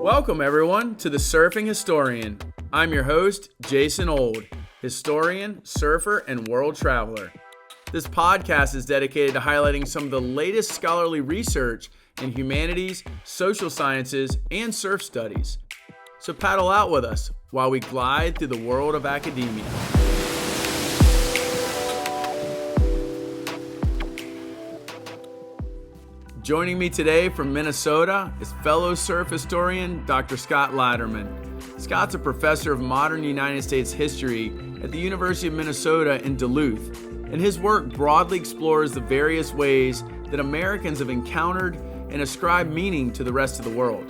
Welcome, everyone, to the Surfing Historian. I'm your host, Jason Old, historian, surfer, and world traveler. This podcast is dedicated to highlighting some of the latest scholarly research in humanities, social sciences, and surf studies. So paddle out with us while we glide through the world of academia. Joining me today from Minnesota is fellow surf historian Dr. Scott Laderman. Scott's a professor of modern United States history at the University of Minnesota in Duluth, and his work broadly explores the various ways that Americans have encountered and ascribed meaning to the rest of the world.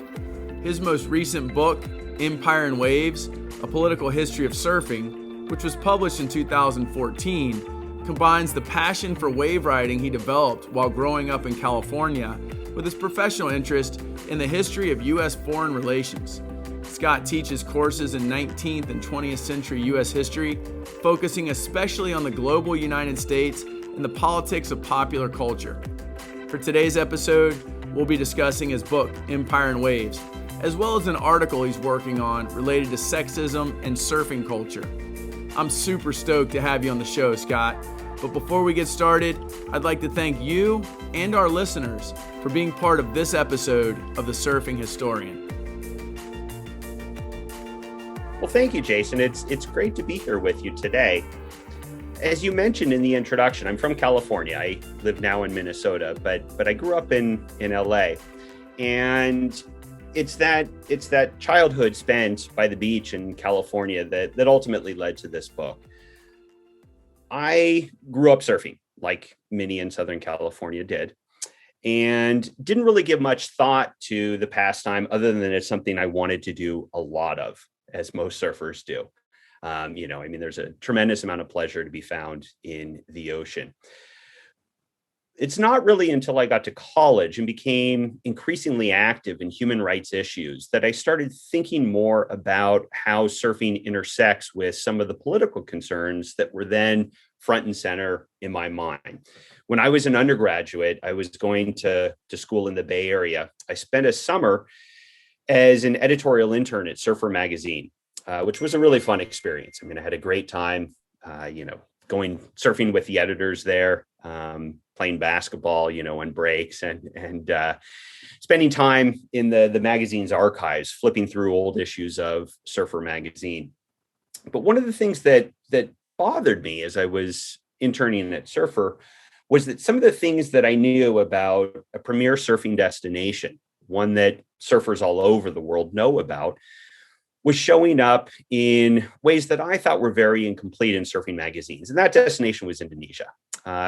His most recent book, Empire and Waves, A Political History of Surfing, which was published in 2014, combines the passion for wave riding he developed while growing up in California with his professional interest in the history of U.S. foreign relations. Scott teaches courses in 19th and 20th century U.S. history, focusing especially on the global United States and the politics of popular culture. For today's episode, we'll be discussing his book, Empire and Waves, as well as an article he's working on related to sexism and surfing culture. I'm super stoked to have you on the show, Scott. But before we get started, I'd like to thank you and our listeners for being part of this episode of The Surfing Historian. Well, thank you, Jason. It's great to be here with you today. As you mentioned in the introduction, I'm from California. I live now in Minnesota, but I grew up in LA. And it's that childhood spent by the beach in California that ultimately led to this book. I grew up surfing, like many in Southern California did, and didn't really give much thought to the pastime other than it's something I wanted to do a lot of, as most surfers do. There's a tremendous amount of pleasure to be found in the ocean. It's not really until I got to college and became increasingly active in human rights issues that I started thinking more about how surfing intersects with some of the political concerns that were then front and center in my mind. When I was an undergraduate, I was going to school in the Bay Area. I spent a summer as an editorial intern at Surfer magazine, which was a really fun experience. I had a great time, going surfing with the editors there, playing basketball, on breaks and spending time in the magazine's archives, flipping through old issues of Surfer magazine. But one of the things that bothered me as I was interning at Surfer was that some of the things that I knew about a premier surfing destination, one that surfers all over the world know about, was showing up in ways that I thought were very incomplete in surfing magazines. And that destination was Indonesia.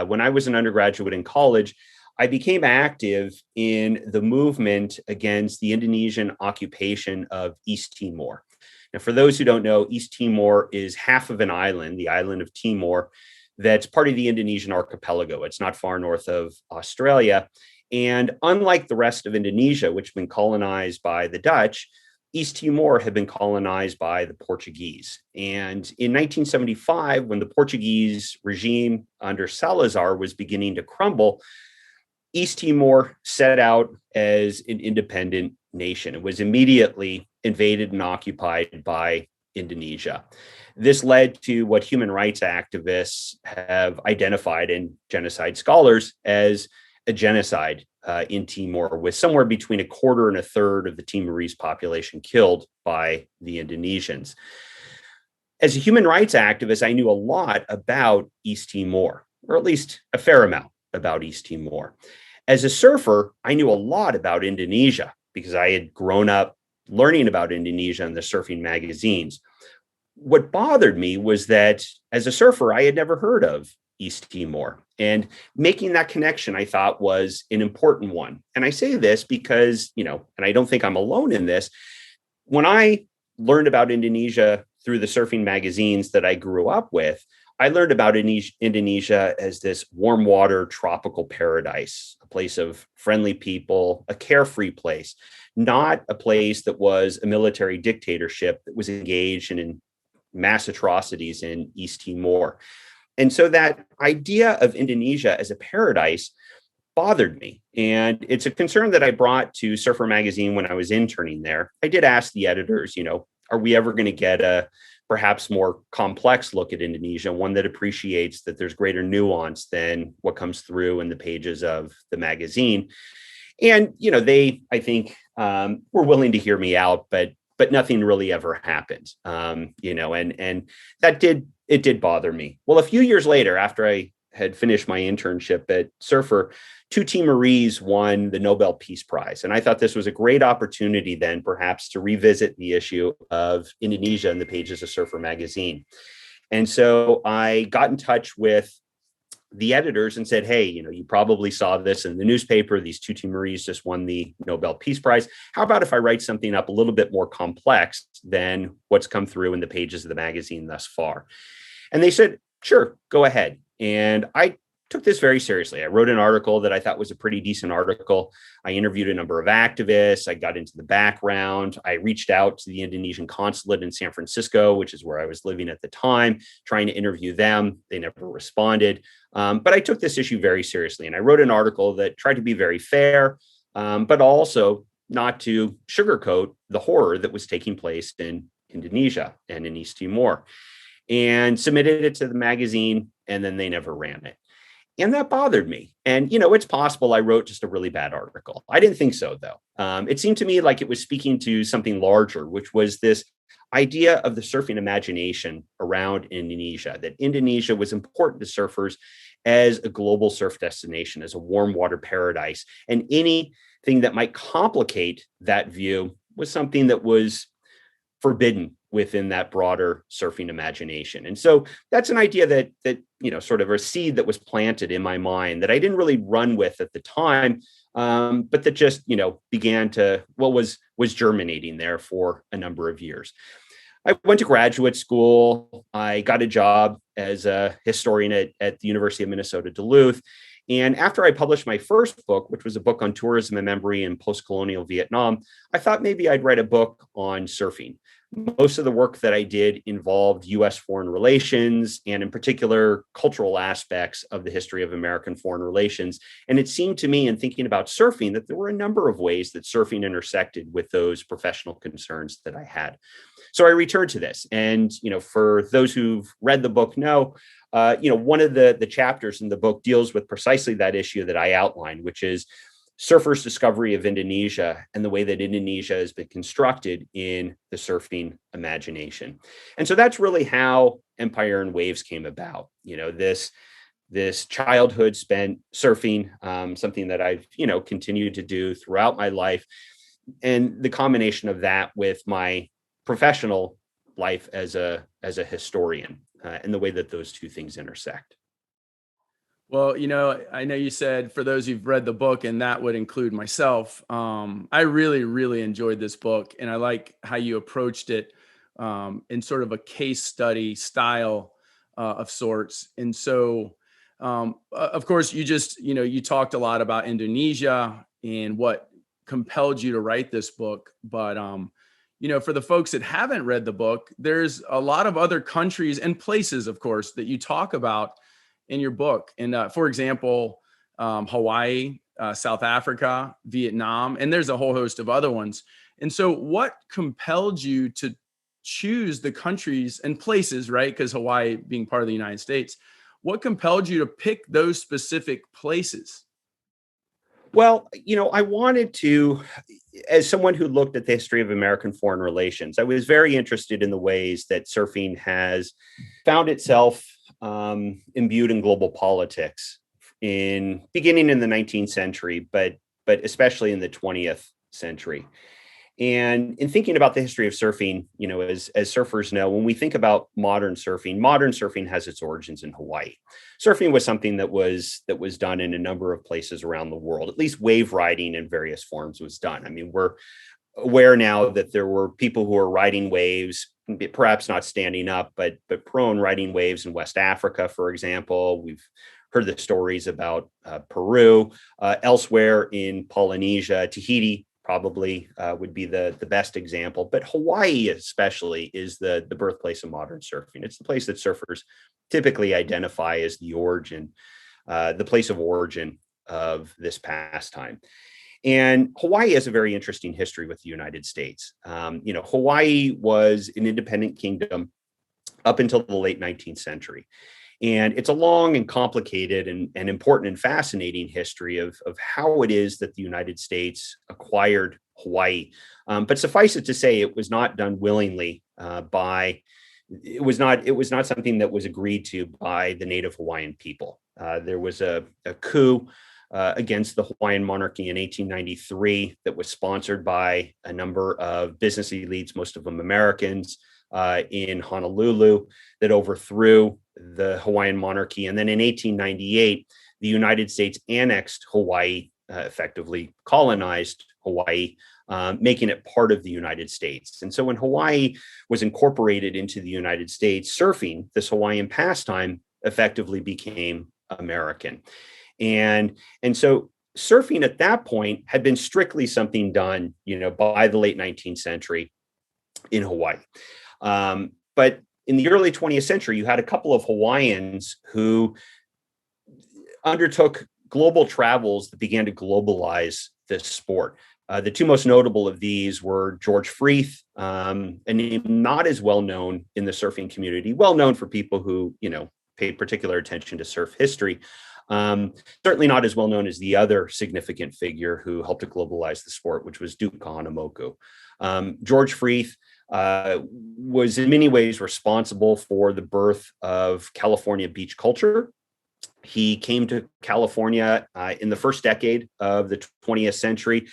When I was an undergraduate in college, I became active in the movement against the Indonesian occupation of East Timor. Now, for those who don't know, East Timor is half of an island, the island of Timor, that's part of the Indonesian archipelago. It's not far north of Australia. And unlike the rest of Indonesia, which had been colonized by the Dutch, East Timor had been colonized by the Portuguese. And in 1975, when the Portuguese regime under Salazar was beginning to crumble, East Timor set out as an independent nation. It was immediately invaded and occupied by Indonesia. This led to what human rights activists have identified, and genocide scholars, as a genocide in Timor, with somewhere between a quarter and a third of the Timorese population killed by the Indonesians. As a human rights activist, I knew a lot about East Timor, or at least a fair amount about East Timor. As a surfer, I knew a lot about Indonesia because I had grown up learning about Indonesia in the surfing magazines. What bothered me was that as a surfer, I had never heard of East Timor. And making that connection, I thought, was an important one. And I say this because, and I don't think I'm alone in this. When I learned about Indonesia through the surfing magazines that I grew up with, I learned about Indonesia as this warm water tropical paradise, a place of friendly people, a carefree place, not a place that was a military dictatorship that was engaged in mass atrocities in East Timor. And so that idea of Indonesia as a paradise bothered me. And it's a concern that I brought to Surfer Magazine when I was interning there. I did ask the editors, are we ever going to get a perhaps more complex look at Indonesia, one that appreciates that there's greater nuance than what comes through in the pages of the magazine? And, they, I think, were willing to hear me out, but nothing really ever happened. And it did bother me. Well, a few years later, after I had finished my internship at Surfer, two Timorese won the Nobel Peace Prize. And I thought this was a great opportunity then perhaps to revisit the issue of Indonesia in the pages of Surfer magazine. And so I got in touch with the editors and said, hey, you probably saw this in the newspaper. These two Timorese just won the Nobel Peace Prize. How about if I write something up a little bit more complex than what's come through in the pages of the magazine thus far? And they said, sure, go ahead. And I took this very seriously. I wrote an article that I thought was a pretty decent article. I interviewed a number of activists. I got into the background. I reached out to the Indonesian consulate in San Francisco, which is where I was living at the time, trying to interview them. They never responded. But I took this issue very seriously. And I wrote an article that tried to be very fair, but also not to sugarcoat the horror that was taking place in Indonesia and in East Timor, and submitted it to the magazine, and then they never ran it. And that bothered me. And, it's possible I wrote just a really bad article. I didn't think so, though. It seemed to me like it was speaking to something larger, which was this idea of the surfing imagination around Indonesia, that Indonesia was important to surfers as a global surf destination, as a warm water paradise. And anything that might complicate that view was something that was forbidden within that broader surfing imagination. And so that's an idea that sort of a seed that was planted in my mind that I didn't really run with at the time, but that just, began to, was germinating there for a number of years. I went to graduate school. I got a job as a historian at the University of Minnesota, Duluth. And after I published my first book, which was a book on tourism and memory in post-colonial Vietnam, I thought maybe I'd write a book on surfing. Most of the work that I did involved U.S. foreign relations, and in particular, cultural aspects of the history of American foreign relations. And it seemed to me, in thinking about surfing, that there were a number of ways that surfing intersected with those professional concerns that I had. So I returned to this. And, for those who've read the book know, one of the chapters in the book deals with precisely that issue that I outlined, which is surfers' discovery of Indonesia and the way that Indonesia has been constructed in the surfing imagination. And so that's really how Empire and Waves came about. This childhood spent surfing, something that I've, continued to do throughout my life. And the combination of that with my professional life as a historian, and the way that those two things intersect. Well, I know you said for those who've read the book, and that would include myself, I really, really enjoyed this book. And I like how you approached it in sort of a case study style of sorts. And so, of course, you talked a lot about Indonesia and what compelled you to write this book. But, for the folks that haven't read the book, there's a lot of other countries and places, of course, that you talk about in your book. And for example, Hawaii, South Africa, Vietnam, and there's a whole host of other ones. And so what compelled you to choose the countries and places, right? Because Hawaii being part of the United States, what compelled you to pick those specific places? Well, I wanted to, as someone who looked at the history of American foreign relations, I was very interested in the ways that surfing has found itself imbued in global politics beginning in the 19th century, but especially in the 20th century. And in thinking about the history of surfing, as surfers know, when we think about modern surfing has its origins in Hawaii. Surfing was something that was done in a number of places around the world. At least wave riding in various forms was done. I mean, we're aware now that there were people who were riding waves, perhaps not standing up, but prone riding waves in West Africa, for example. We've heard the stories about Peru, elsewhere in Polynesia, Tahiti probably would be the best example. But Hawaii especially is the birthplace of modern surfing. It's the place that surfers typically identify as the origin, the place of origin of this pastime. And Hawaii has a very interesting history with the United States. Hawaii was an independent kingdom up until the late 19th century. And it's a long and complicated and important and fascinating history of how it is that the United States acquired Hawaii. But suffice it to say, it was not done willingly it was not something that was agreed to by the native Hawaiian people. There was a coup against the Hawaiian monarchy in 1893 that was sponsored by a number of business elites, most of them Americans, in Honolulu, that overthrew the Hawaiian monarchy. And then in 1898, the United States annexed Hawaii, effectively colonized Hawaii, making it part of the United States. And so when Hawaii was incorporated into the United States, surfing, this Hawaiian pastime, effectively became American. And so surfing at that point had been strictly something done, by the late 19th century in Hawaii. But in the early 20th century, you had a couple of Hawaiians who undertook global travels that began to globalize this sport. The two most notable of these were George Freeth, a name not as well known in the surfing community, well known for people who, paid particular attention to surf history. Certainly not as well known as the other significant figure who helped to globalize the sport, which was Duke Kahanamoku. George Freeth was in many ways responsible for the birth of California beach culture. He came to California in the first decade of the 20th century.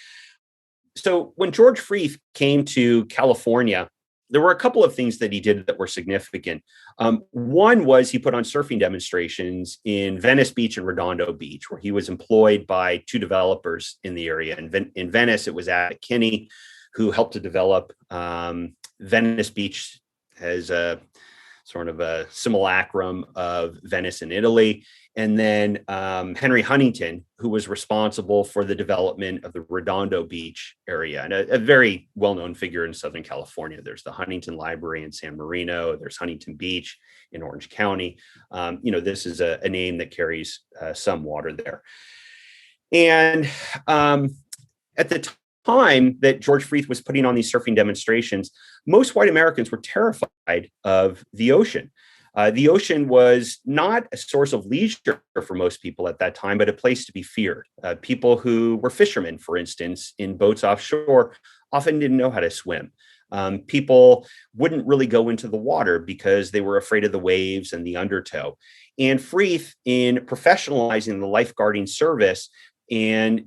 So when George Freeth came to California, there were a couple of things that he did that were significant. One was he put on surfing demonstrations in Venice Beach and Redondo Beach, where he was employed by two developers in the area. In Venice, it was Abbott Kinney, who helped to develop Venice Beach as a sort of a simulacrum of Venice in Italy. And then Henry Huntington, who was responsible for the development of the Redondo Beach area, and a very well-known figure in Southern California. There's the Huntington Library in San Marino. There's Huntington Beach in Orange County. This is a name that carries some water there. And at the time that George Freeth was putting on these surfing demonstrations, most white Americans were terrified of the ocean. The ocean was not a source of leisure for most people at that time, but a place to be feared. People who were fishermen, for instance, in boats offshore, often didn't know how to swim. People wouldn't really go into the water because they were afraid of the waves and the undertow. And Freeth, in professionalizing the lifeguarding service and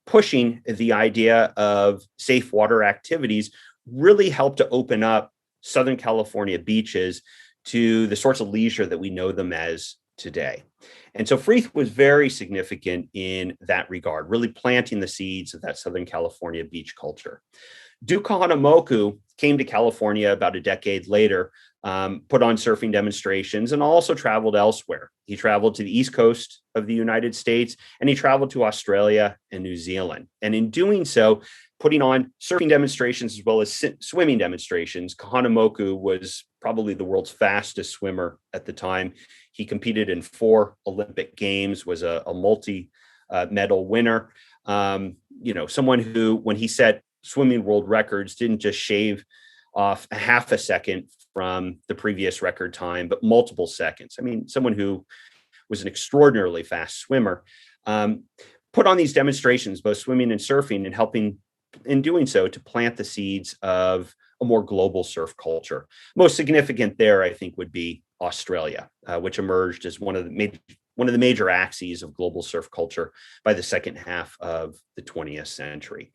pushing the idea of safe water activities, really helped to open up Southern California beaches to the sorts of leisure that we know them as today. And so Freeth was very significant in that regard, really planting the seeds of that Southern California beach culture. Duke Kahanamoku came to California about a decade later, put on surfing demonstrations, and also traveled elsewhere. He traveled to the East Coast of the United States, and he traveled to Australia and New Zealand. And in doing so, putting on surfing demonstrations as well as swimming demonstrations, Kahanamoku was probably the world's fastest swimmer at the time. He competed in 4 Olympic Games, was a multi-medal winner. Someone who, when he set swimming world records, didn't just shave off a half a second from the previous record time, but multiple seconds. I mean, someone who was an extraordinarily fast swimmer, put on these demonstrations, both swimming and surfing, and helping in doing so to plant the seeds of a more global surf culture. Most significant there, I think, would be Australia, which emerged as one of the major axes of global surf culture by the second half of the 20th century.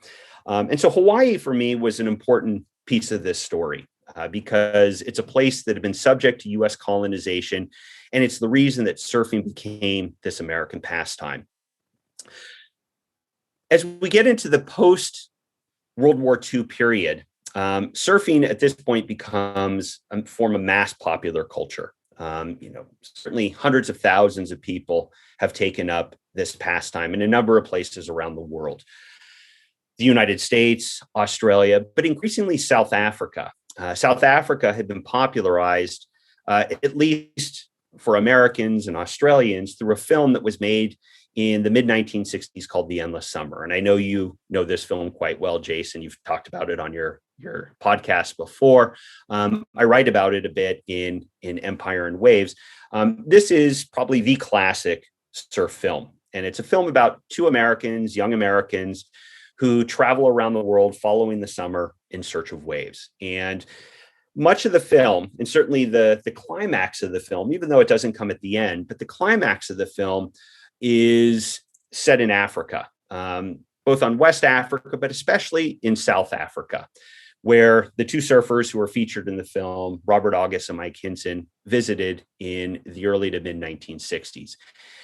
And so Hawaii, for me, was an important piece of this story because it's a place that had been subject to U.S. colonization, and it's the reason that surfing became this American pastime. As we get into the post-World War II period, surfing at this point becomes a form of mass popular culture. Certainly hundreds of thousands of people have taken up this pastime in a number of places around the world. The United States, Australia, but increasingly South Africa. South Africa had been popularized, at least for Americans and Australians, through a film that was made in the mid 1960s called The Endless Summer. And I know you know this film quite well, Jason. You've talked about it on your podcast before. I write about it a bit in Empire and Waves. This is probably the classic surf film. And it's a film about two Americans, young Americans, who travel around the world following the summer in search of waves. And much of the film, and certainly the climax of the film, even though it doesn't come at the end, but the climax of the film is set in Africa, both on West Africa, but especially in South Africa, where the two surfers who are featured in the film, Robert August and Mike Hinson, visited in the early to mid 1960s.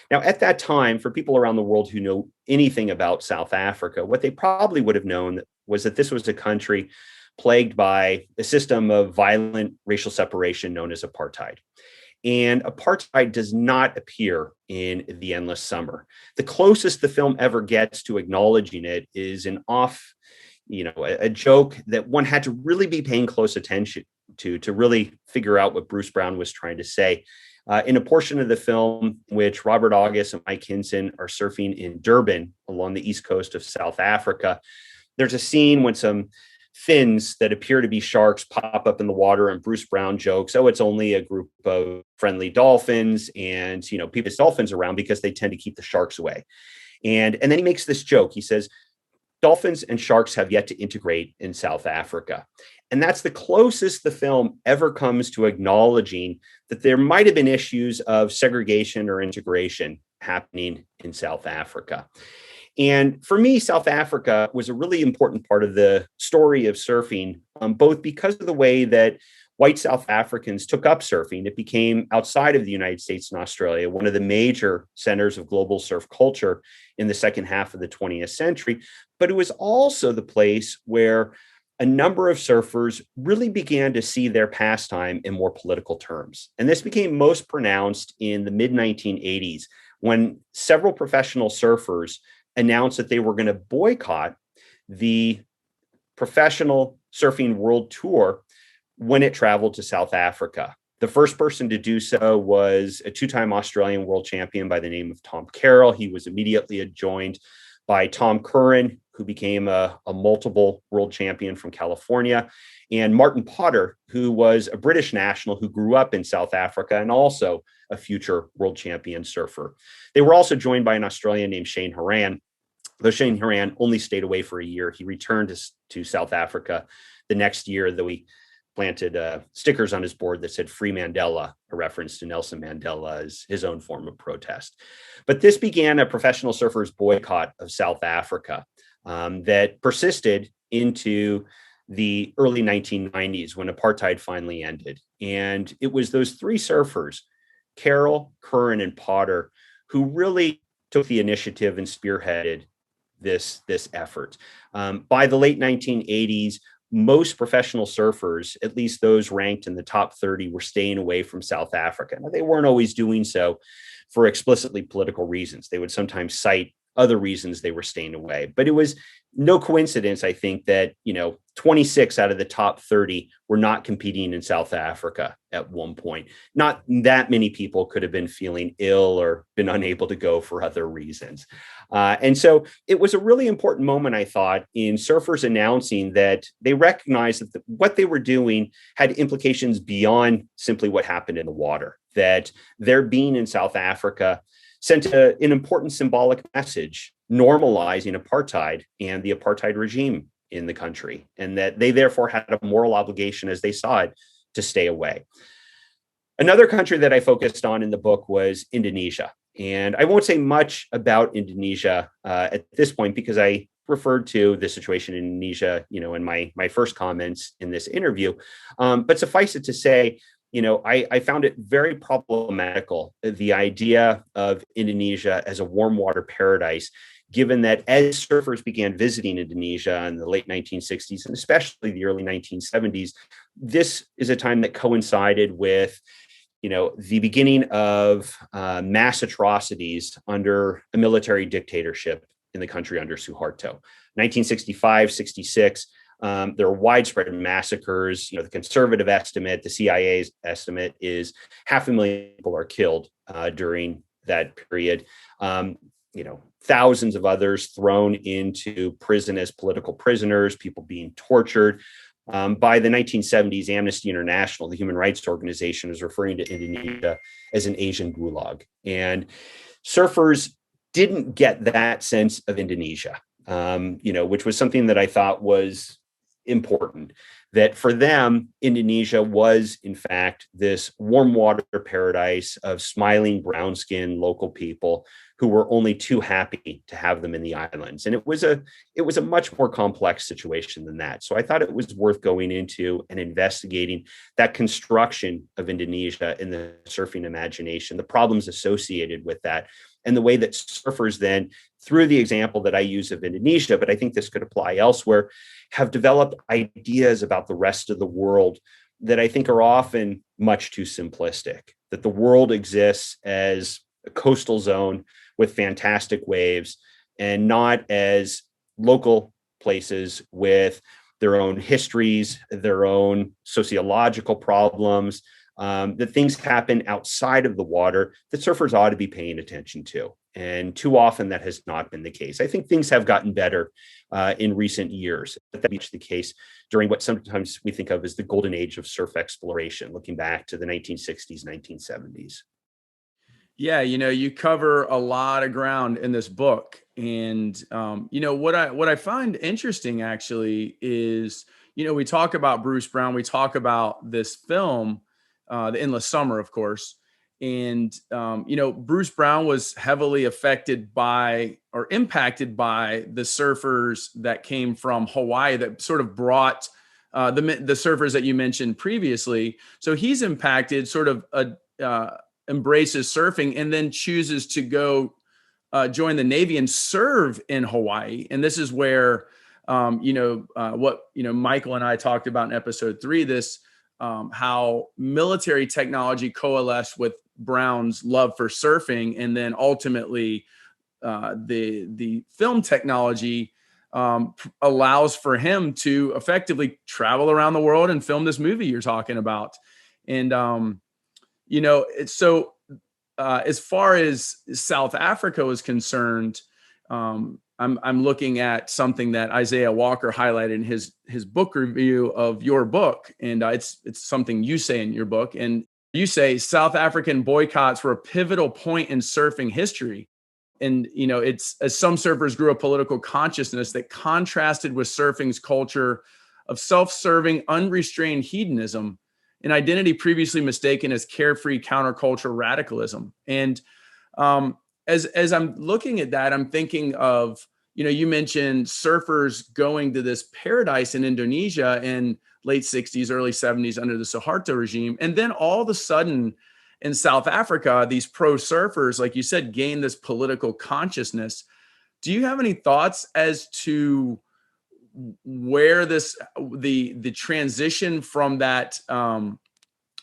Now, at that time, for people around the world who know anything about South Africa, what they probably would have known was that this was a country plagued by a system of violent racial separation known as apartheid. And apartheid does not appear in The Endless Summer. The closest the film ever gets to acknowledging it is an a joke that one had to really be paying close attention to really figure out what Bruce Brown was trying to say. In a portion of the film, which Robert August and Mike Hinson are surfing in Durban along the east coast of South Africa, there's a scene when some fins that appear to be sharks pop up in the water, and Bruce Brown jokes, "Oh, it's only a group of friendly dolphins, and people dolphins around because they tend to keep the sharks away." And then he makes this joke. He says, "Dolphins and sharks have yet to integrate in South Africa." And that's the closest the film ever comes to acknowledging that there might have been issues of segregation or integration happening in South Africa. And for me, South Africa was a really important part of the story of surfing, both because of the way that white South Africans took up surfing. It became, outside of the United States and Australia, one of the major centers of global surf culture in the second half of the 20th century. But it was also the place where a number of surfers really began to see their pastime in more political terms. And this became most pronounced in the mid 1980s, when several professional surfers announced that they were going to boycott the professional surfing world tour when it traveled to South Africa. The first person to do so was a two-time Australian world champion by the name of Tom Carroll. He was immediately joined by Tom Curran, who became a multiple world champion from California, and Martin Potter, who was a British national who grew up in South Africa and also a future world champion surfer. They were also joined by an Australian named Shane Horan. Though Shane Horan only stayed away for a year, he returned to South Africa the next year, though he planted stickers on his board that said "Free Mandela," a reference to Nelson Mandela as his own form of protest. But this began a professional surfers' boycott of South Africa that persisted into the early 1990s when apartheid finally ended. And it was those three surfers, Carroll, Curran, and Potter, who really took the initiative and spearheaded this effort. By the late 1980s, most professional surfers, at least those ranked in the top 30, were staying away from South Africa. Now, they weren't always doing so for explicitly political reasons. They would sometimes cite other reasons they were staying away. But it was no coincidence, I think, that 26 out of the top 30 were not competing in South Africa at one point. Not that many people could have been feeling ill or been unable to go for other reasons. And so it was a really important moment, I thought, in surfers announcing that they recognized that what they were doing had implications beyond simply what happened in the water, that their being in South Africa sent an important symbolic message normalizing apartheid and the apartheid regime in the country, and that they therefore had a moral obligation, as they saw it, to stay away. Another country that I focused on in the book was Indonesia. And I won't say much about Indonesia at this point, because I referred to the situation in Indonesia, in my first comments in this interview. But suffice it to say, I found it very problematical, the idea of Indonesia as a warm water paradise, given that as surfers began visiting Indonesia in the late 1960s and especially the early 1970s, this is a time that coincided with the beginning of mass atrocities under a military dictatorship in the country under Suharto. 1965, 66, there were widespread massacres. The conservative estimate, the CIA's estimate, is 500,000 people are killed during that period. thousands of others thrown into prison as political prisoners, people being tortured. By the 1970s, Amnesty International, the human rights organization, is referring to Indonesia as an Asian gulag. And surfers didn't get that sense of Indonesia, which was something that I thought was important, that for them, Indonesia was, in fact, this warm water paradise of smiling brown-skinned local people who were only too happy to have them in the islands. And it was a much more complex situation than that. So I thought it was worth going into and investigating that construction of Indonesia in the surfing imagination, the problems associated with that, and the way that surfers then, through the example that I use of Indonesia, but I think this could apply elsewhere, have developed ideas about the rest of the world that I think are often much too simplistic, that the world exists as a coastal zone with fantastic waves and not as local places with their own histories, their own sociological problems, that things happen outside of the water that surfers ought to be paying attention to. And too often that has not been the case. I think things have gotten better in recent years. But that was the case during what sometimes we think of as the golden age of surf exploration, looking back to the 1960s, 1970s. Yeah, you cover a lot of ground in this book. And what I find interesting actually is, we talk about Bruce Brown, we talk about this film, The Endless Summer, of course. And, Bruce Brown was heavily affected by or impacted by the surfers that came from Hawaii that sort of brought the surfers that you mentioned previously. So he's impacted, sort of embraces surfing and then chooses to go join the Navy and serve in Hawaii. And this is where, what, Michael and I talked about in episode 3, this how military technology coalesced with Brown's love for surfing. And then ultimately the film technology allows for him to effectively travel around the world and film this movie you're talking about. And, it's so as far as South Africa was concerned, I'm looking at something that Isaiah Walker highlighted in his book review of your book. And it's something you say in your book. And you say South African boycotts were a pivotal point in surfing history. And, it's as some surfers grew a political consciousness that contrasted with surfing's culture of self-serving, unrestrained hedonism, an identity previously mistaken as carefree counterculture radicalism. And as I'm looking at that, I'm thinking of, you mentioned surfers going to this paradise in Indonesia in late 60s, early 70s under the Suharto regime. And then all of a sudden in South Africa, these pro surfers, like you said, gain this political consciousness. Do you have any thoughts as to where the transition from that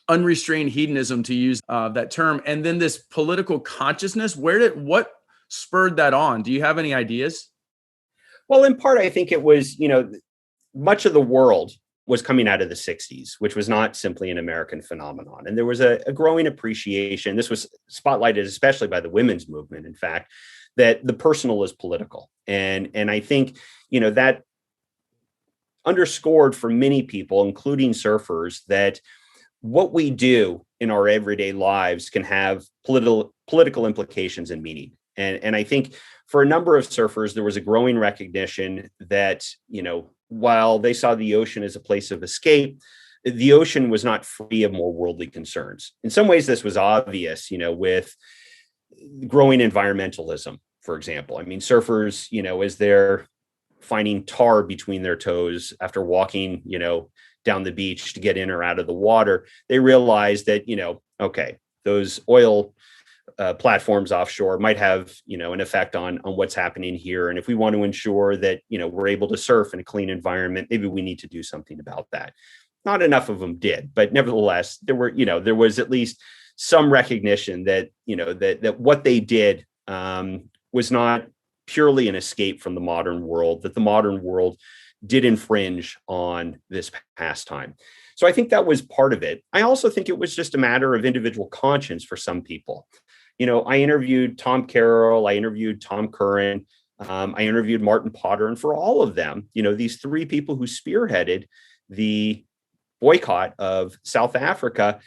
unrestrained hedonism, to use that term, and then this political consciousness, what spurred that on? Do you have any ideas? Well, in part, I think it was, much of the world was coming out of the 60s, which was not simply an American phenomenon. And there was a growing appreciation. This was spotlighted especially by the women's movement, in fact, that the personal is political. And I think, that underscored for many people, including surfers, that what we do in our everyday lives can have political implications and meaning. And I think for a number of surfers, there was a growing recognition that, while they saw the ocean as a place of escape, the ocean was not free of more worldly concerns. In some ways, this was obvious, with growing environmentalism, for example. I mean, surfers, as they're finding tar between their toes after walking, down the beach to get in or out of the water, they realize that, okay, those oil platforms offshore might have, an effect on what's happening here. And if we want to ensure that, we're able to surf in a clean environment, maybe we need to do something about that. Not enough of them did, but nevertheless, there was at least some recognition that, that what they did was not purely an escape from the modern world, that the modern world did infringe on this pastime. So I think that was part of it. I also think it was just a matter of individual conscience for some people. I interviewed Tom Carroll, I interviewed Tom Curran, I interviewed Martin Potter, and for all of them, these three people who spearheaded the boycott of South Africa,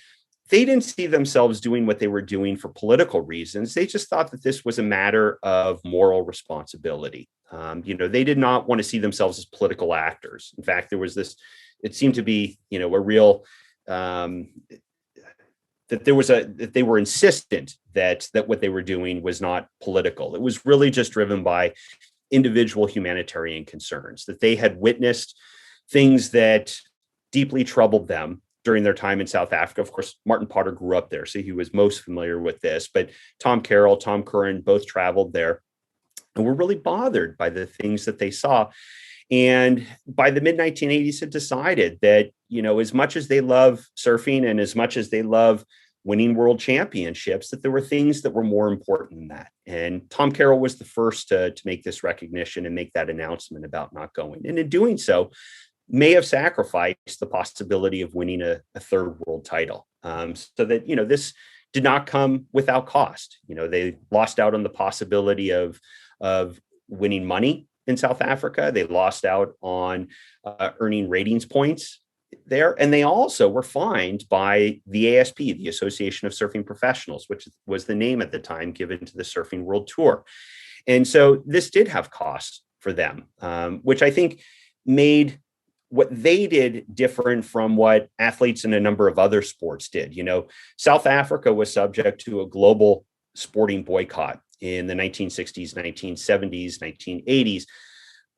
they didn't see themselves doing what they were doing for political reasons. They just thought that this was a matter of moral responsibility. They did not want to see themselves as political actors. In fact, there was this, it seemed to be, a real, that they were insistent that what they were doing was not political. It was really just driven by individual humanitarian concerns, that they had witnessed things that deeply troubled them during their time in South Africa. Of course, Martin Potter grew up there, so he was most familiar with this, but Tom Carroll, Tom Curran both traveled there and were really bothered by the things that they saw. And by the mid-1980s, had decided that, as much as they love surfing and as much as they love winning world championships, that there were things that were more important than that. And Tom Carroll was the first to make this recognition and make that announcement about not going. And in doing so, may have sacrificed the possibility of winning a third world title. So that, this did not come without cost. They lost out on the possibility of winning money in South Africa. They lost out on earning ratings points there. And they also were fined by the ASP, the Association of Surfing Professionals, which was the name at the time given to the Surfing World Tour. And so this did have costs for them, which I think made what they did different from what athletes in a number of other sports did. South Africa was subject to a global sporting boycott in the 1960s, 1970s, 1980s.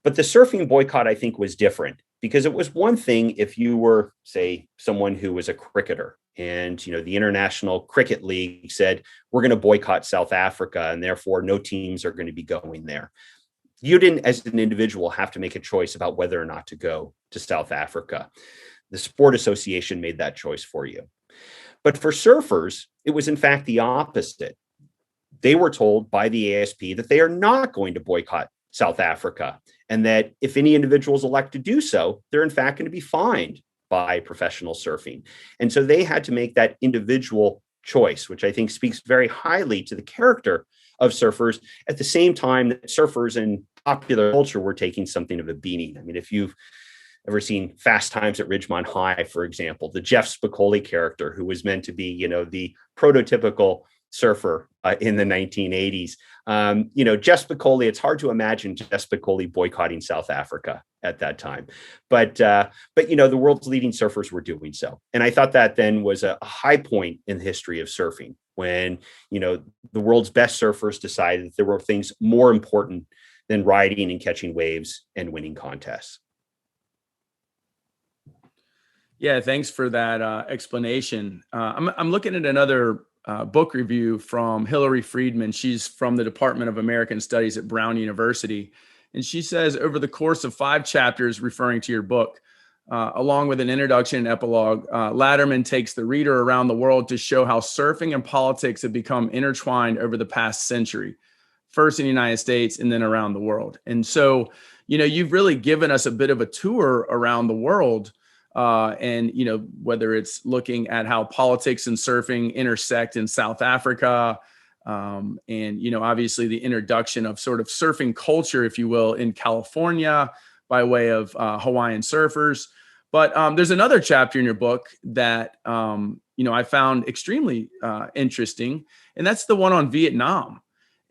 But the surfing boycott, I think, was different, because it was one thing if you were, say, someone who was a cricketer and, the International Cricket League said, we're going to boycott South Africa and therefore no teams are going to be going there. You didn't, as an individual, have to make a choice about whether or not to go to South Africa. The sport association made that choice for you. But for surfers, it was in fact the opposite. They were told by the ASP that they are not going to boycott South Africa, and that if any individuals elect to do so, they're in fact going to be fined by professional surfing. And so they had to make that individual choice, which I think speaks very highly to the character of surfers, at the same time that surfers in popular culture were taking something of a beating. I mean, if you've ever seen Fast Times at Ridgemont High, for example, the Jeff Spicoli character, who was meant to be, the prototypical surfer in the 1980s. Jeff Spicoli, it's hard to imagine Jeff Spicoli boycotting South Africa at that time. But the world's leading surfers were doing so. And I thought that then was a high point in the history of surfing, when, the world's best surfers decided that there were things more important than riding and catching waves and winning contests. Yeah, thanks for that explanation. I'm looking at another book review from Hillary Friedman. She's from the Department of American Studies at Brown University. And she says, over the course of 5 chapters, referring to your book, along with an introduction and epilogue, Laderman takes the reader around the world to show how surfing and politics have become intertwined over the past century, first in the United States and then around the world. And so, you've really given us a bit of a tour around the world. And, whether it's looking at how politics and surfing intersect in South Africa, and, obviously the introduction of sort of surfing culture, if you will, in California by way of Hawaiian surfers. But there's another chapter in your book that, I found extremely interesting, and that's the one on Vietnam.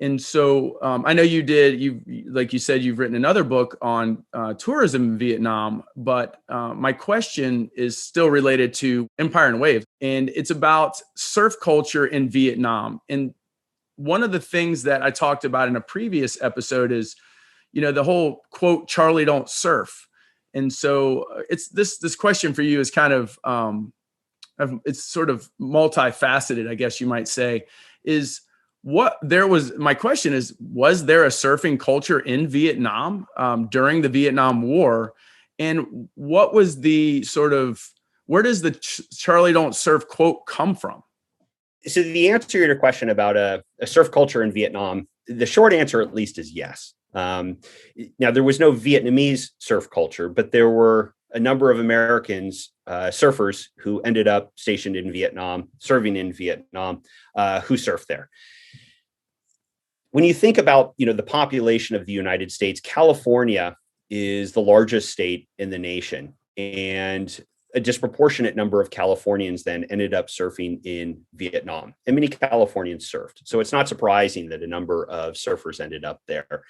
And so I know like you said, you've written another book on tourism in Vietnam, but my question is still related to Empire and Wave, and it's about surf culture in Vietnam. And one of the things that I talked about in a previous episode is, the whole quote, Charlie don't surf. And so it's this question for you is kind of, it's sort of multifaceted, I guess you might say, my question is, was there a surfing culture in Vietnam during the Vietnam War? And what was the where does the Charlie don't surf quote come from? So the answer to your question about a surf culture in Vietnam, the short answer at least is yes. Now, there was no Vietnamese surf culture, but there were a number of Americans, surfers, who ended up stationed in Vietnam, serving in Vietnam, who surfed there. when you think about, the population of the United States, California is the largest state in the nation, and a disproportionate number of Californians then ended up surfing in Vietnam, and many Californians surfed. So it's not surprising that a number of surfers ended up there.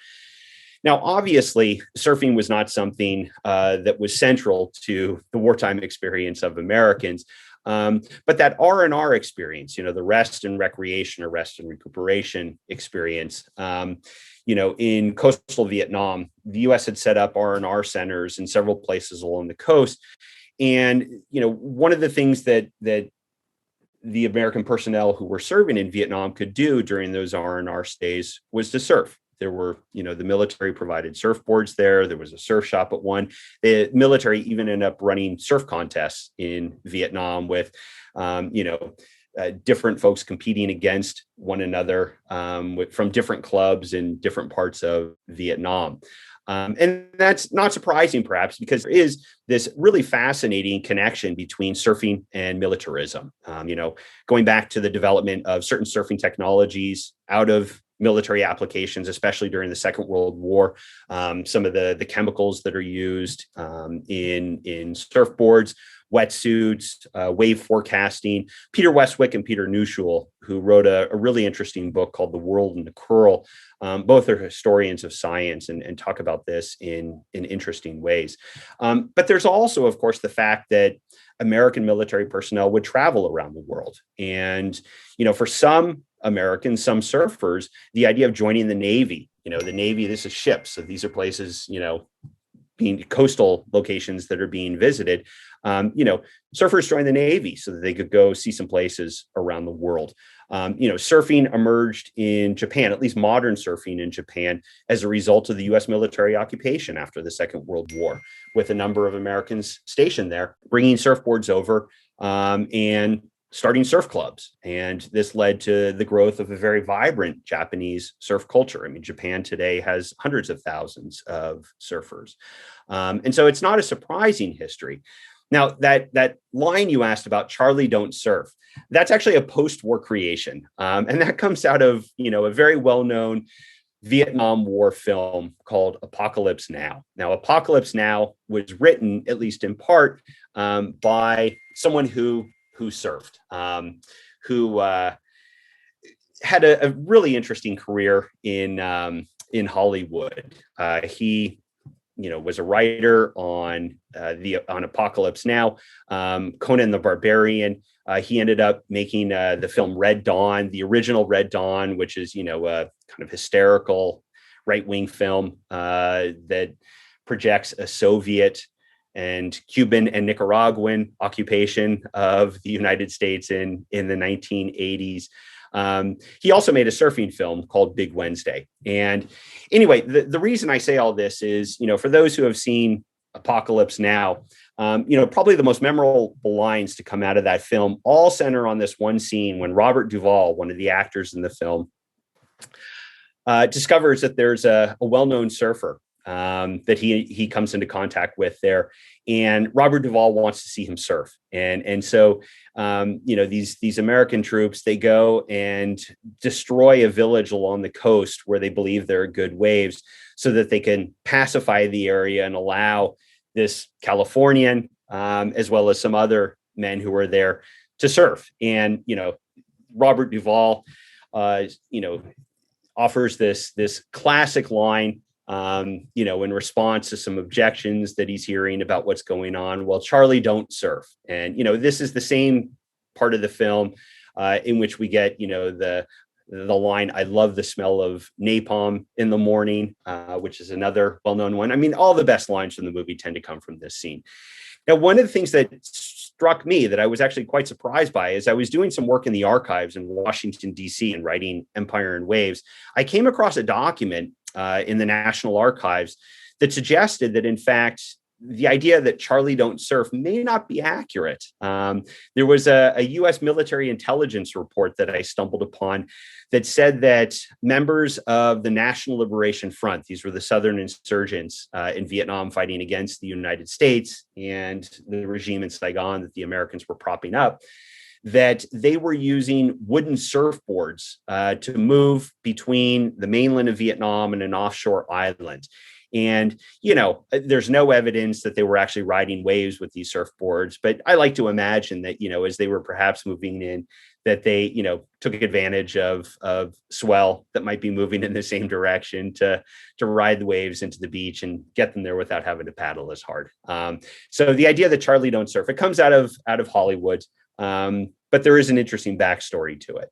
Now, obviously, surfing was not something that was central to the wartime experience of Americans. But that R&R experience, the rest and recreation or rest and recuperation experience, in coastal Vietnam, the U.S. had set up R&R centers in several places along the coast. And, one of the things that the American personnel who were serving in Vietnam could do during those R&R stays was to surf. There were, the military provided surfboards there. There was a surf shop at one. The military even ended up running surf contests in Vietnam with, different folks competing against one another from different clubs in different parts of Vietnam. And that's not surprising, perhaps, because there is this really fascinating connection between surfing and militarism. Going back to the development of certain surfing technologies out of military applications, especially during the Second World War, some of the chemicals that are used in surfboards, wetsuits, wave forecasting. Peter Westwick and Peter Neuschel, who wrote a really interesting book called The World in the Curl. Both are historians of science and talk about this in interesting ways. But there's also, of course, the fact that American military personnel would travel around the world. And, for some Americans, some surfers, the idea of joining the Navy, the Navy, this is ships. So these are places, being coastal locations that are being visited. Surfers joined the Navy so that they could go see some places around the world. Surfing emerged in Japan, at least modern surfing in Japan, as a result of the U.S. military occupation after the Second World War, with a number of Americans stationed there, bringing surfboards over and starting surf clubs. And this led to the growth of a very vibrant Japanese surf culture. I mean, Japan today has hundreds of thousands of surfers. And so it's not a surprising history. Now, that line you asked about, Charlie Don't Surf, that's actually a post-war creation. And that comes out of, a very well-known Vietnam War film called Apocalypse Now. Now, Apocalypse Now was written, at least in part, by someone who surfed, who had a really interesting career in Hollywood. He was a writer on Apocalypse Now, Conan the Barbarian. He ended up making the film Red Dawn, the original Red Dawn, which is a kind of hysterical right-wing film that projects a Soviet and Cuban and Nicaraguan occupation of the United States in the 1980s. He also made a surfing film called Big Wednesday. And anyway, the reason I say all this is, for those who have seen Apocalypse Now, probably the most memorable lines to come out of that film all center on this one scene when Robert Duvall, one of the actors in the film, discovers that there's a well-known surfer that he comes into contact with there, and Robert Duvall wants to see him surf, and so these American troops, they go and destroy a village along the coast where they believe there are good waves, so that they can pacify the area and allow this Californian as well as some other men who were there to surf. And Robert Duvall offers this classic line, in response to some objections that he's hearing about what's going on. Well, Charlie Don't Surf. And, this is the same part of the film in which we get, the line, I love the smell of napalm in the morning, which is another well-known one. I mean, all the best lines from the movie tend to come from this scene. Now, one of the things that struck me that I was actually quite surprised by is I was doing some work in the archives in Washington, D.C. and writing Empire and Waves. I came across a document in the National Archives that suggested that, in fact, the idea that Charlie Don't Surf may not be accurate. There was a U.S. military intelligence report that I stumbled upon that said that members of the National Liberation Front, these were the Southern insurgents in Vietnam fighting against the United States and the regime in Saigon that the Americans were propping up, that they were using wooden surfboards to move between the mainland of Vietnam and an offshore island. And, there's no evidence that they were actually riding waves with these surfboards, but I like to imagine that, as they were perhaps moving in, that they, took advantage of swell that might be moving in the same direction to ride the waves into the beach and get them there without having to paddle as hard. So the idea that Charlie don't surf, it comes out of Hollywood, but there is an interesting backstory to it.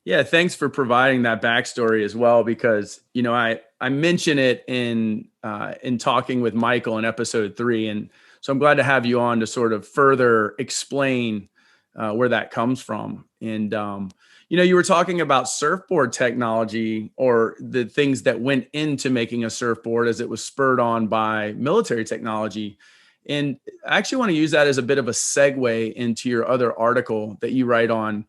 Yeah, thanks for providing that backstory as well, because I mention it in talking with Michael in episode 3, and so I'm glad to have you on to sort of further explain where that comes from. And you were talking about surfboard technology, or the things that went into making a surfboard as it was spurred on by military technology. And I actually want to use that as a bit of a segue into your other article that you write on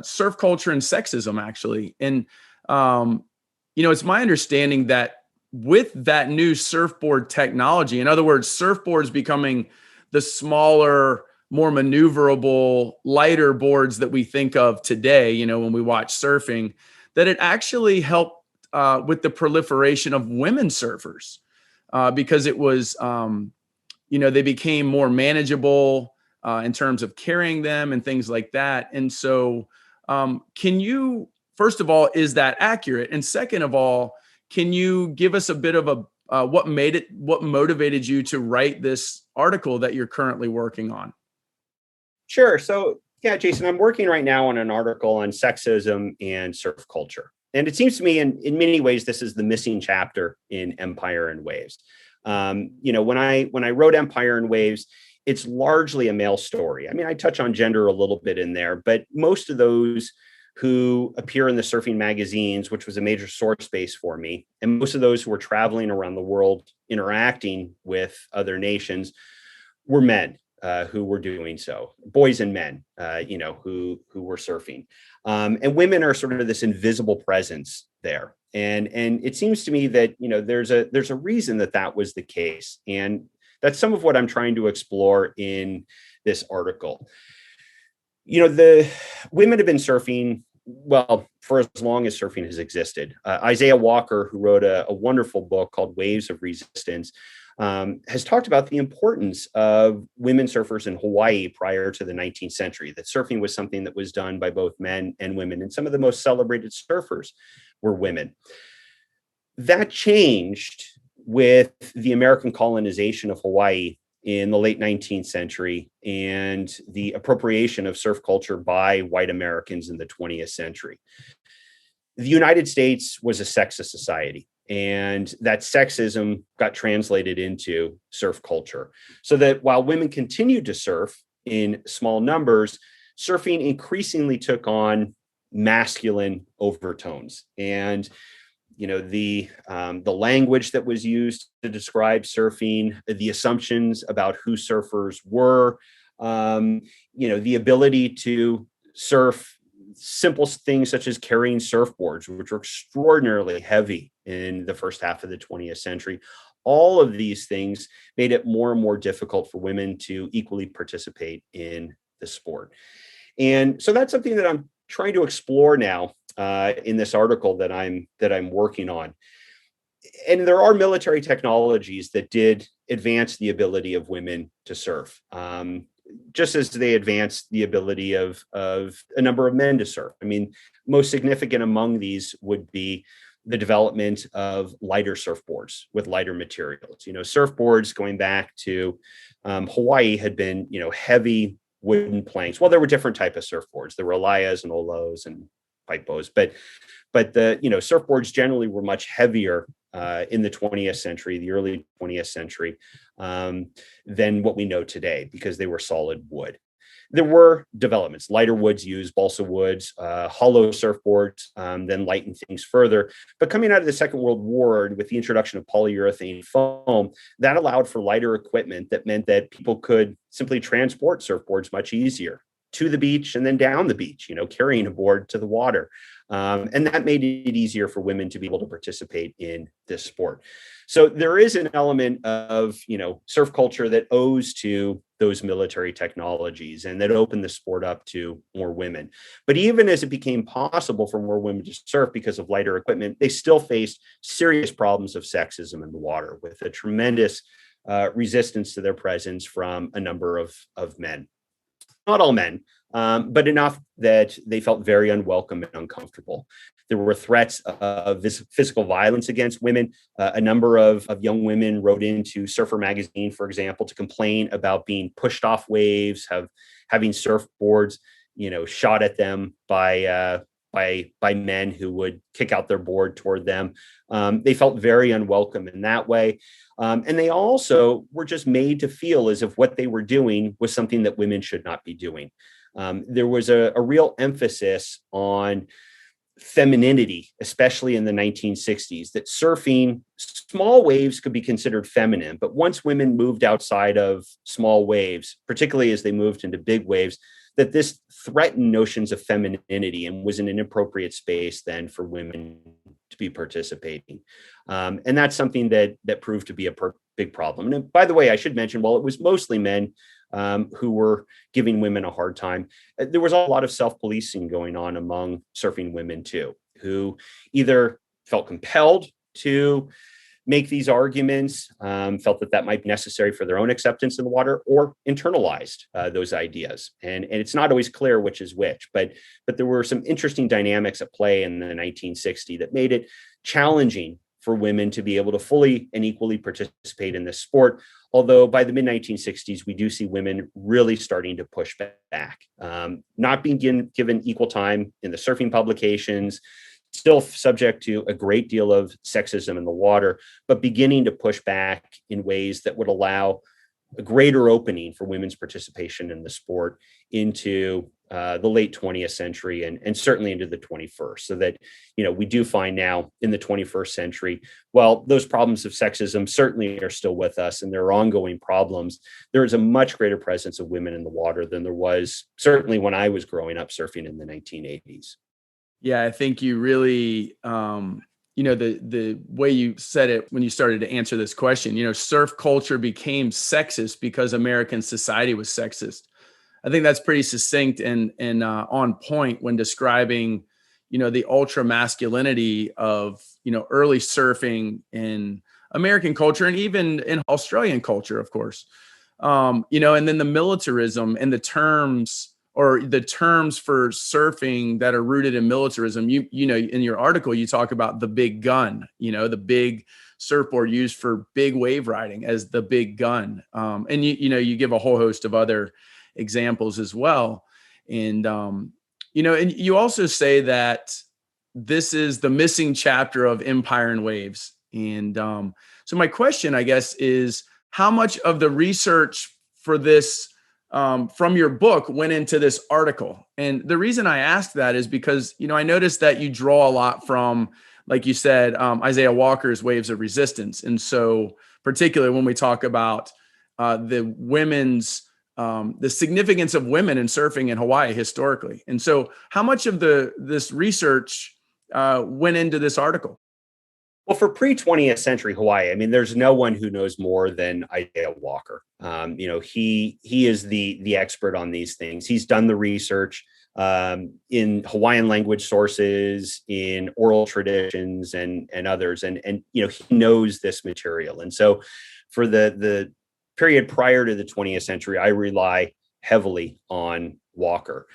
surf culture and sexism, actually. And, it's my understanding that with that new surfboard technology, in other words, surfboards becoming the smaller, more maneuverable, lighter boards that we think of today, when we watch surfing, that it actually helped with the proliferation of women surfers because it was, they became more manageable in terms of carrying them and things like that. And so can you, first of all, is that accurate? And second of all, can you give us a bit of what motivated you to write this article that you're currently working on? Sure. So, yeah, Jason, I'm working right now on an article on sexism and surf culture. And it seems to me in many ways, this is the missing chapter in Empire and Waves. When I wrote Empire and Waves, it's largely a male story. I mean, I touch on gender a little bit in there, but most of those who appear in the surfing magazines, which was a major source base for me, and most of those who were traveling around the world interacting with other nations were men who were doing so, boys and men, who were surfing. And women are sort of this invisible presence there. And it seems to me that, there's a reason that was the case. And that's some of what I'm trying to explore in this article. The women have been surfing, well, for as long as surfing has existed. Isaiah Walker, who wrote a wonderful book called Waves of Resistance, has talked about the importance of women surfers in Hawaii prior to the 19th century, that surfing was something that was done by both men and women. And some of the most celebrated surfers were women. That changed with the American colonization of Hawaii in the late 19th century and the appropriation of surf culture by white Americans in the 20th century. The United States was a sexist society, and that sexism got translated into surf culture. So that while women continued to surf in small numbers, surfing increasingly took on masculine overtones. And the language that was used to describe surfing, the assumptions about who surfers were, the ability to surf simple things such as carrying surfboards, which were extraordinarily heavy in the first half of the 20th century. All of these things made it more and more difficult for women to equally participate in the sport. And so that's something that I'm trying to explore now in this article that I'm working on. And there are military technologies that did advance the ability of women to surf, just as they advanced the ability of a number of men to surf. I mean, most significant among these would be the development of lighter surfboards with lighter materials. Surfboards going back to Hawaii had been, heavy wooden planks. Well, there were different types of surfboards. There were Alayas and Olos and Pipos, but the surfboards generally were much heavier in the 20th century, the early 20th century, than what we know today, because they were solid wood. There were developments, lighter woods used, balsa woods, hollow surfboards, then lighten things further. But coming out of the Second World War, with the introduction of polyurethane foam, that allowed for lighter equipment that meant that people could simply transport surfboards much easier to the beach and then down the beach, carrying a board to the water. And that made it easier for women to be able to participate in this sport. So there is an element of, surf culture that owes to those military technologies and that opened the sport up to more women. But even as it became possible for more women to surf because of lighter equipment, they still faced serious problems of sexism in the water with a tremendous resistance to their presence from a number of men. Not all men, but enough that they felt very unwelcome and uncomfortable. There were threats of physical violence against women. A number of young women wrote into Surfer magazine, for example, to complain about being pushed off waves, having surfboards, shot at them by men who would kick out their board toward them. They felt very unwelcome in that way. And they also were just made to feel as if what they were doing was something that women should not be doing. There was a real emphasis on femininity, especially in the 1960s, that surfing small waves could be considered feminine. But once women moved outside of small waves, particularly as they moved into big waves, that this threatened notions of femininity and was an inappropriate space then for women to be participating. And that's something that proved to be a big problem. And by the way, I should mention, while it was mostly men who were giving women a hard time, there was a lot of self-policing going on among surfing women too, who either felt compelled to make these arguments, felt that might be necessary for their own acceptance in the water, or internalized those ideas. And it's not always clear which is which, but there were some interesting dynamics at play in the 1960s that made it challenging for women to be able to fully and equally participate in this sport. Although by the mid-1960s, we do see women really starting to push back, not being given equal time in the surfing publications, still subject to a great deal of sexism in the water, but beginning to push back in ways that would allow a greater opening for women's participation in the sport into the late 20th century and certainly into the 21st. So that, we do find now in the 21st century, while those problems of sexism certainly are still with us and there are ongoing problems, there is a much greater presence of women in the water than there was certainly when I was growing up surfing in the 1980s. Yeah, I think you really, the way you said it when you started to answer this question, surf culture became sexist because American society was sexist. I think that's pretty succinct and on point when describing, the ultra masculinity of, early surfing in American culture and even in Australian culture, of course. And then the militarism and the terms for surfing that are rooted in militarism. In your article, you talk about the big gun, the big surfboard used for big wave riding as the big gun. And you give a whole host of other examples as well. And, and you also say that this is the missing chapter of Empire and Waves. And so my question, I guess, is how much of the research for this from your book went into this article? And the reason I ask that is because, I noticed that you draw a lot from, like you said, Isaiah Walker's Waves of Resistance. And so particularly when we talk about the significance of women in surfing in Hawaii historically. And so how much of this research went into this article? Well, for pre-20th century Hawaii, there's no one who knows more than Isaiah Walker. He is the expert on these things. He's done the research in Hawaiian language sources, in oral traditions, and others, and he knows this material. And so, for the period prior to the 20th century, I rely heavily on Walker.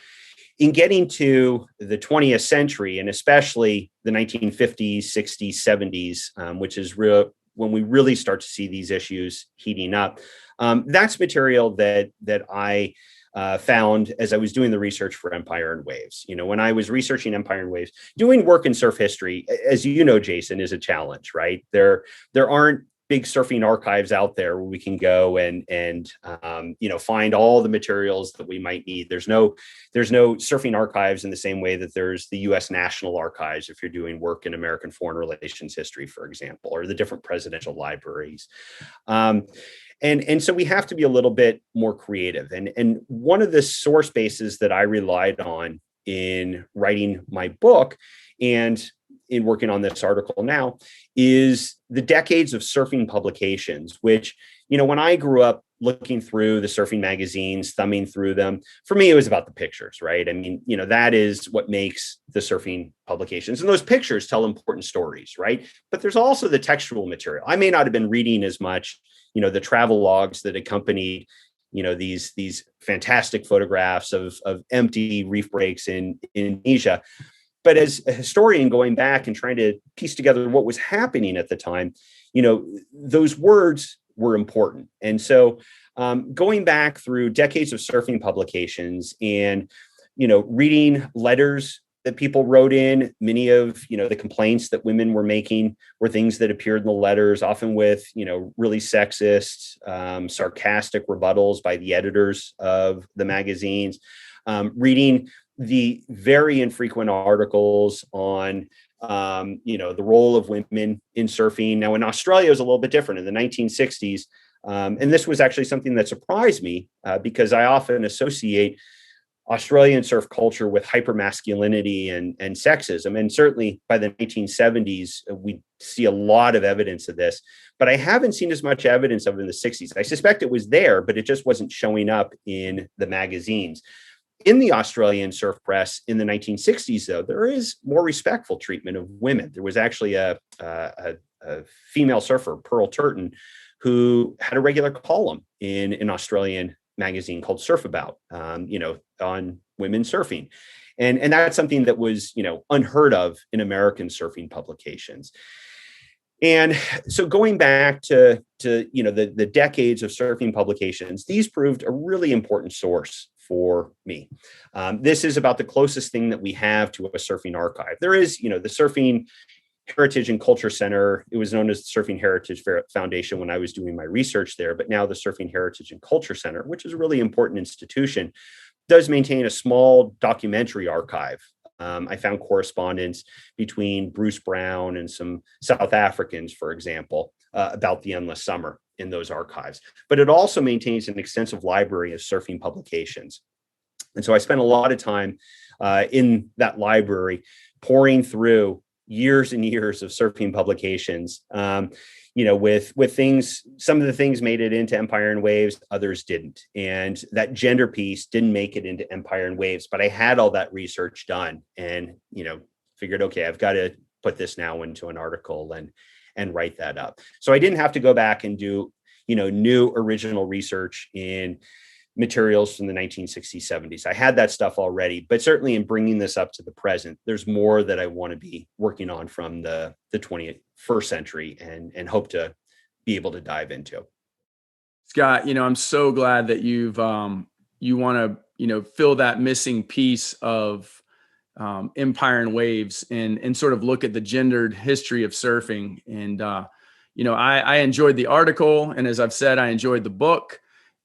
In getting to the 20th century, and especially the 1950s, 60s, 70s, which is when we really start to see these issues heating up, that's material that I found as I was doing the research for Empire and Waves. When I was researching Empire and Waves, doing work in surf history, as you know, Jason, is a challenge, right? There aren't big surfing archives out there where we can go and find all the materials that we might need. There's no surfing archives in the same way that there's the U.S. National Archives if you're doing work in American foreign relations history, for example, or the different presidential libraries. And so we have to be a little bit more creative. And one of the source bases that I relied on in writing my book and in working on this article now is the decades of surfing publications, which, when I grew up looking through the surfing magazines, thumbing through them, for me, it was about the pictures, right? I mean, that is what makes the surfing publications. And those pictures tell important stories, right? But there's also the textual material. I may not have been reading as much, the travel logs that accompanied these fantastic photographs of empty reef breaks in Indonesia. But as a historian going back and trying to piece together what was happening at the time, those words were important. And so going back through decades of surfing publications and, reading letters that people wrote in, many of, the complaints that women were making were things that appeared in the letters, often with, really sexist, sarcastic rebuttals by the editors of the magazines, reading the very infrequent articles on, the role of women in surfing. Now, in Australia, it was a little bit different in the 1960s. And this was actually something that surprised me because I often associate Australian surf culture with hypermasculinity and sexism. And certainly by the 1970s, we see a lot of evidence of this, but I haven't seen as much evidence of it in the 60s. I suspect it was there, but it just wasn't showing up in the magazines. In the Australian surf press in the 1960s, though, there is more respectful treatment of women. There was actually a female surfer, Pearl Turton, who had a regular column in an Australian magazine called Surf About, on women surfing. And that's something that was, unheard of in American surfing publications. And so going back to the decades of surfing publications, these proved a really important source for me. This is about the closest thing that we have to a surfing archive. There is, the Surfing Heritage and Culture Center. It was known as the Surfing Heritage Foundation when I was doing my research there, but now the Surfing Heritage and Culture Center, which is a really important institution, does maintain a small documentary archive. I found correspondence between Bruce Brown and some South Africans, for example, about the Endless Summer in those archives. But it also maintains an extensive library of surfing publications. And so I spent a lot of time in that library poring through years and years of surfing publications, with things, some of the things made it into Empire and Waves, others didn't. And that gender piece didn't make it into Empire and Waves, but I had all that research done and, figured, okay, I've got to put this now into an article and write that up. So I didn't have to go back and do, new original research in materials from the 1960s, 70s. I had that stuff already, but certainly in bringing this up to the present, there's more that I want to be working on from the 21st century and hope to be able to dive into. Scott, I'm so glad that you want to, fill that missing piece of Empire and Waves and sort of look at the gendered history of surfing. And, I enjoyed the article. And as I've said, I enjoyed the book.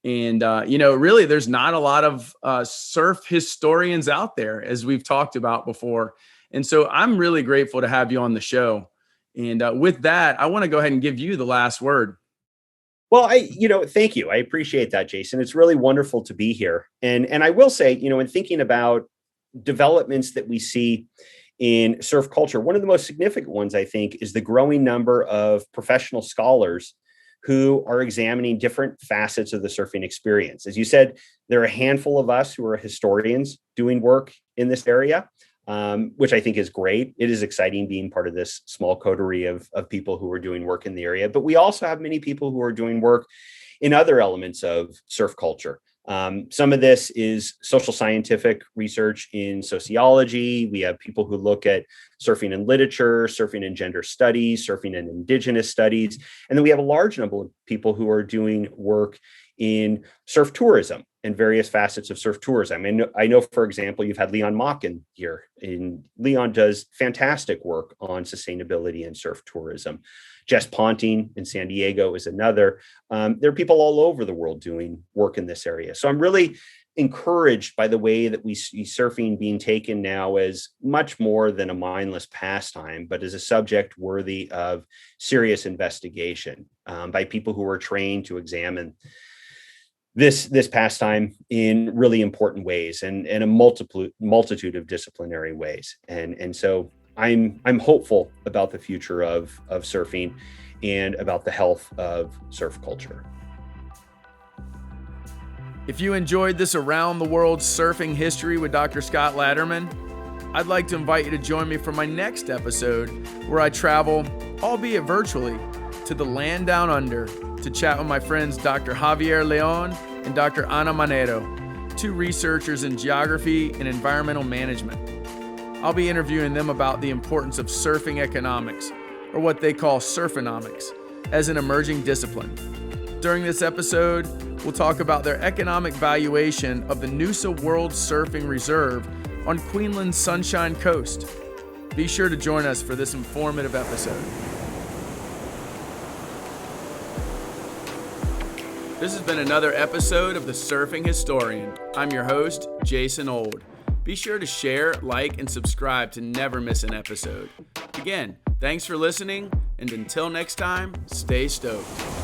And, really, there's not a lot of surf historians out there, as we've talked about before. And so I'm really grateful to have you on the show. And with that, I want to go ahead and give you the last word. Well, thank you. I appreciate that, Jason. It's really wonderful to be here. And I will say, in thinking about developments that we see in surf culture, one of the most significant ones, I think, is the growing number of professional scholars who are examining different facets of the surfing experience. As you said, there are a handful of us who are historians doing work in this area, which I think is great. It is exciting being part of this small coterie of people who are doing work in the area. But we also have many people who are doing work in other elements of surf culture. Some of this is social scientific research in sociology. We have people who look at surfing in literature, surfing in gender studies, surfing in indigenous studies. And then we have a large number of people who are doing work in surf tourism and various facets of surf tourism. I know, for example, you've had Leon Mocken here, and Leon does fantastic work on sustainability and surf tourism. Jess Ponting in San Diego is another. There are people all over the world doing work in this area. So I'm really encouraged by the way that we see surfing being taken now as much more than a mindless pastime, but as a subject worthy of serious investigation by people who are trained to examine this pastime in really important ways and a multitude of disciplinary ways. And so I'm hopeful about the future of surfing and about the health of surf culture. If you enjoyed this Around the World Surfing History with Dr. Scott Laderman, I'd like to invite you to join me for my next episode where I travel, albeit virtually, to the land down under to chat with my friends Dr. Javier Leon and Dr. Ana Manero, two researchers in geography and environmental management. I'll be interviewing them about the importance of surfing economics, or what they call surfonomics, as an emerging discipline. During this episode, we'll talk about their economic valuation of the Noosa World Surfing Reserve on Queensland's Sunshine Coast. Be sure to join us for this informative episode. This has been another episode of The Surfing Historian. I'm your host, Jason Old. Be sure to share, like, and subscribe to never miss an episode. Again, thanks for listening, and until next time, stay stoked.